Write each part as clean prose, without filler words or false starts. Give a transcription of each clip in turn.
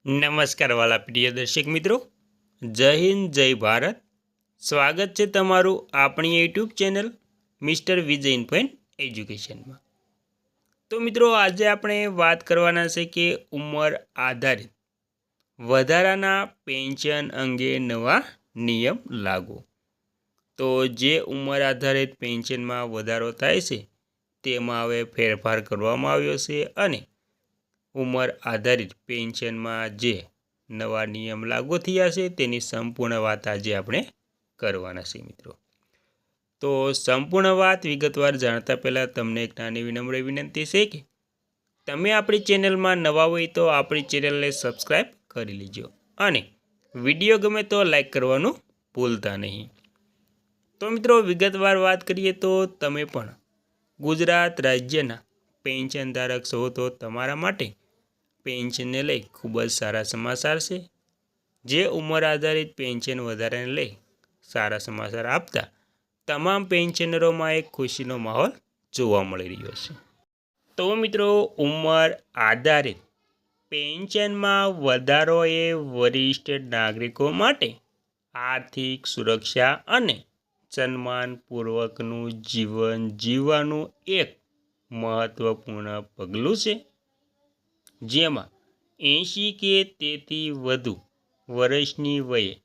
નમસ્કાર વાલા પ્રિય દર્શક મિત્રો, જય હિન્દ જય ભારત. સ્વાગત છે તમારું આપણી YouTube channel mister Vijay in એજ્યુકેશનમાં. તો મિત્રો, આજે આપણે વાત કરવાના છે કે ઉંમર આધારિત વધારાના પેન્શન અંગે નવા નિયમ લાગુ. તો જે ઉંમર આધારિત પેન્શનમાં વધારો થાય છે તેમાં હવે ફેરફાર કરવામાં આવ્યો છે અને ઉંમર આધારિત પેન્શનમાં જે નવા નિયમ લાગુ થયા છે તેની સંપૂર્ણ વાત આજે આપણે કરવાના છે મિત્રો. તો સંપૂર્ણ વાત વિગતવાર જાણતા પહેલાં તમને એક નાની વિનમ્ર વિનંતી છે કે તમે આપણી ચેનલમાં નવા હોય તો આપણી ચેનલને સબસ્ક્રાઈબ કરી લેજો અને વિડીયો ગમે તો લાઈક કરવાનું ભૂલતા નહીં. તો મિત્રો, વિગતવાર વાત કરીએ તો તમે પણ ગુજરાત રાજ્યના પેન્શન ધારક છો તો તમારા માટે પેન્શનને લઈ ખૂબ જ સારા સમાચાર છે. જે ઉંમર આધારિત પેન્શન વધારાને લઈ સારા સમાચાર આપતા તમામ પેન્શનરોમાં એક ખુશીનો માહોલ જોવા મળી રહ્યો છે. તો મિત્રો, ઉંમર આધારિત પેન્શનમાં વધારો એ વરિષ્ઠ નાગરિકો માટે આર્થિક સુરક્ષા અને સન્માનપૂર્વકનું જીવન જીવવાનું એક મહત્વપૂર્ણ પગલું છે. જેમાં 80 કે તેથી વધુ વર્ષની વયે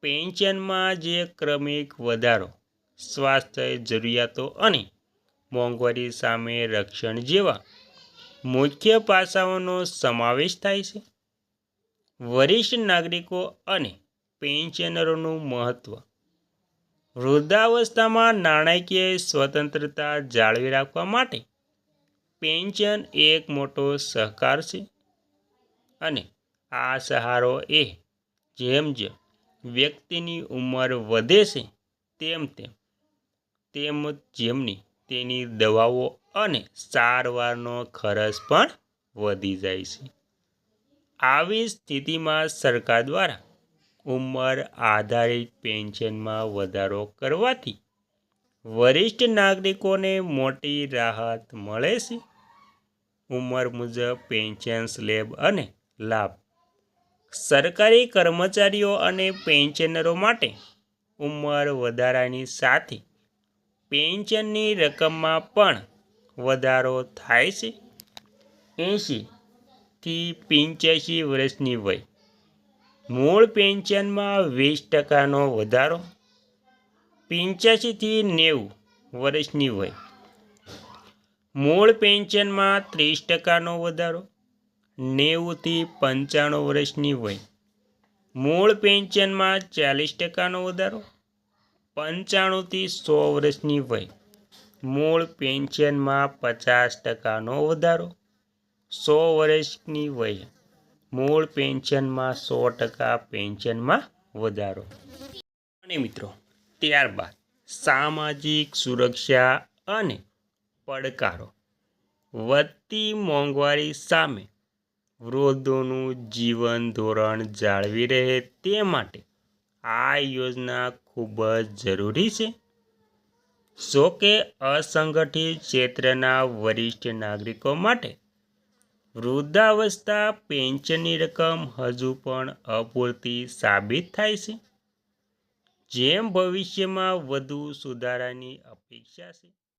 પેન્શનમાં જે ક્રમિક વધારો સ્વાસ્થ્ય જરૂરિયાતો અને મોંઘવારી સામે રક્ષણ જેવા મુખ્ય પાસાઓનો સમાવેશ થાય છે. વરિષ્ઠ નાગરિકો અને પેન્શનરોનું મહત્ત્વ. વૃદ્ધાવસ્થામાં નાણાકીય સ્વતંત્રતા જાળવી રાખવા માટે પેન્શન એક મોટો સહકાર છે અને આ સહારો એ જેમ જેમ વ્યક્તિની ઉંમર વધે છે તેમ જેમની તેની દવાઓ અને સારવારનો ખર્ચ પણ વધી જાય છે. આવી સ્થિતિમાં સરકાર દ્વારા ઉંમર આધારિત પેન્શનમાં વધારો કરવાથી વરિષ્ઠ નાગરિકોને મોટી રાહત મળે છે. ઉંમર મુજબ પેન્શન સ્લેબ અને લાભ. સરકારી કર્મચારીઓ અને પેન્શનરો માટે ઉંમર વધારાની સાથે પેન્શનની રકમમાં પણ વધારો થાય છે. 80 થી 85 વર્ષની વય. મૂળ પેન્શનમાં 20% વધારો. 85 થી 90 વર્ષની વય. મૂળ પેન્શનમાં 30% વધારો. 90 થી 95 વર્ષની વય. મૂળ પેન્શનમાં 40% વધારો. 95 થી 100 વર્ષની વય. મૂળ પેન્શનમાં 50% વધારો. 100 વર્ષની વય. મૂળ પેન્શનમાં 100% પેન્શનમાં વધારો. અને મિત્રો, ત્યારબાદ સામાજિક સુરક્ષા અને પડકારો. વધતી મોંઘવારી સામે વૃદ્ધોનું જીવન ધોરણ જાળવી રહે તે માટે આ યોજના ખૂબ જ જરૂરી છે. જોકે અસંગઠિત ક્ષેત્રના વરિષ્ઠ નાગરિકો માટે વૃદ્ધાવસ્થા પેન્શનની રકમ હજુ પણ અપૂરતી સાબિત થાય છે. જેમ ભવિષ્યમાં વધુ સુધારાની અપેક્ષા છે